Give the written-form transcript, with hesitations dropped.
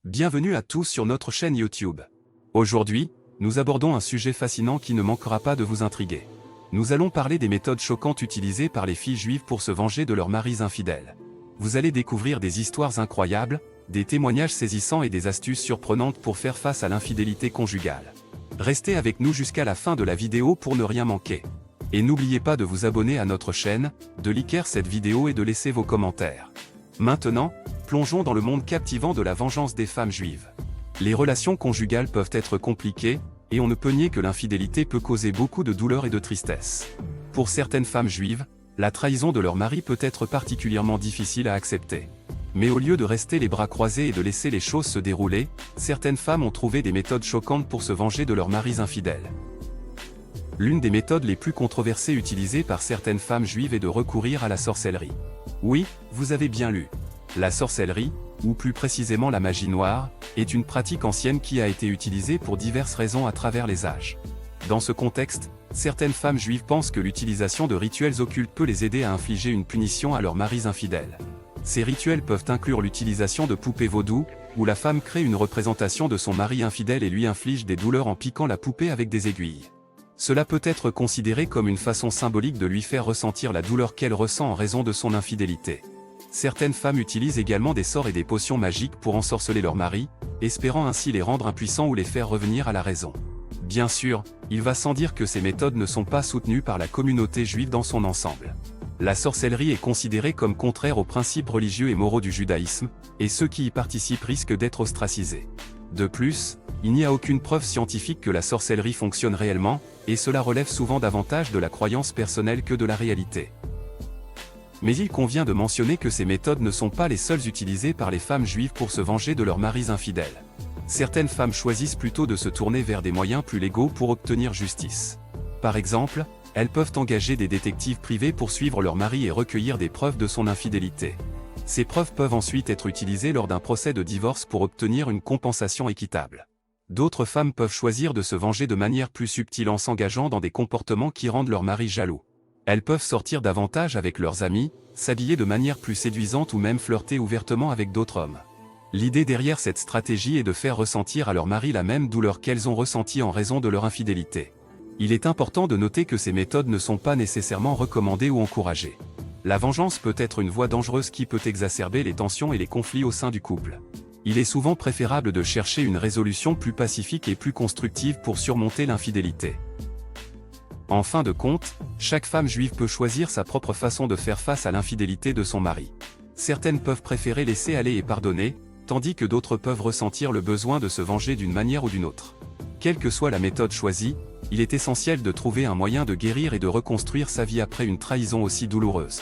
Bienvenue à tous sur notre chaîne YouTube. Aujourd'hui, nous abordons un sujet fascinant qui ne manquera pas de vous intriguer. Nous allons parler des méthodes choquantes utilisées par les filles juives pour se venger de leurs maris infidèles. Vous allez découvrir des histoires incroyables, des témoignages saisissants et des astuces surprenantes pour faire face à l'infidélité conjugale. Restez avec nous jusqu'à la fin de la vidéo pour ne rien manquer. Et n'oubliez pas de vous abonner à notre chaîne, de liker cette vidéo et de laisser vos commentaires. Maintenant, plongeons dans le monde captivant de la vengeance des femmes juives. Les relations conjugales peuvent être compliquées, et on ne peut nier que l'infidélité peut causer beaucoup de douleur et de tristesse. Pour certaines femmes juives, la trahison de leur mari peut être particulièrement difficile à accepter. Mais au lieu de rester les bras croisés et de laisser les choses se dérouler, certaines femmes ont trouvé des méthodes choquantes pour se venger de leurs maris infidèles. L'une des méthodes les plus controversées utilisées par certaines femmes juives est de recourir à la sorcellerie. Oui, vous avez bien lu. La sorcellerie, ou plus précisément la magie noire, est une pratique ancienne qui a été utilisée pour diverses raisons à travers les âges. Dans ce contexte, certaines femmes juives pensent que l'utilisation de rituels occultes peut les aider à infliger une punition à leurs maris infidèles. Ces rituels peuvent inclure l'utilisation de poupées vaudou, où la femme crée une représentation de son mari infidèle et lui inflige des douleurs en piquant la poupée avec des aiguilles. Cela peut être considéré comme une façon symbolique de lui faire ressentir la douleur qu'elle ressent en raison de son infidélité. Certaines femmes utilisent également des sorts et des potions magiques pour ensorceler leur mari, espérant ainsi les rendre impuissants ou les faire revenir à la raison. Bien sûr, il va sans dire que ces méthodes ne sont pas soutenues par la communauté juive dans son ensemble. La sorcellerie est considérée comme contraire aux principes religieux et moraux du judaïsme, et ceux qui y participent risquent d'être ostracisés. De plus, il n'y a aucune preuve scientifique que la sorcellerie fonctionne réellement, et cela relève souvent davantage de la croyance personnelle que de la réalité. Mais il convient de mentionner que ces méthodes ne sont pas les seules utilisées par les femmes juives pour se venger de leurs maris infidèles. Certaines femmes choisissent plutôt de se tourner vers des moyens plus légaux pour obtenir justice. Par exemple, elles peuvent engager des détectives privés pour suivre leur mari et recueillir des preuves de son infidélité. Ces preuves peuvent ensuite être utilisées lors d'un procès de divorce pour obtenir une compensation équitable. D'autres femmes peuvent choisir de se venger de manière plus subtile en s'engageant dans des comportements qui rendent leur mari jaloux. Elles peuvent sortir davantage avec leurs amis, s'habiller de manière plus séduisante ou même flirter ouvertement avec d'autres hommes. L'idée derrière cette stratégie est de faire ressentir à leur mari la même douleur qu'elles ont ressentie en raison de leur infidélité. Il est important de noter que ces méthodes ne sont pas nécessairement recommandées ou encouragées. La vengeance peut être une voie dangereuse qui peut exacerber les tensions et les conflits au sein du couple. Il est souvent préférable de chercher une résolution plus pacifique et plus constructive pour surmonter l'infidélité. En fin de compte, chaque femme juive peut choisir sa propre façon de faire face à l'infidélité de son mari. Certaines peuvent préférer laisser aller et pardonner, tandis que d'autres peuvent ressentir le besoin de se venger d'une manière ou d'une autre. Quelle que soit la méthode choisie, il est essentiel de trouver un moyen de guérir et de reconstruire sa vie après une trahison aussi douloureuse.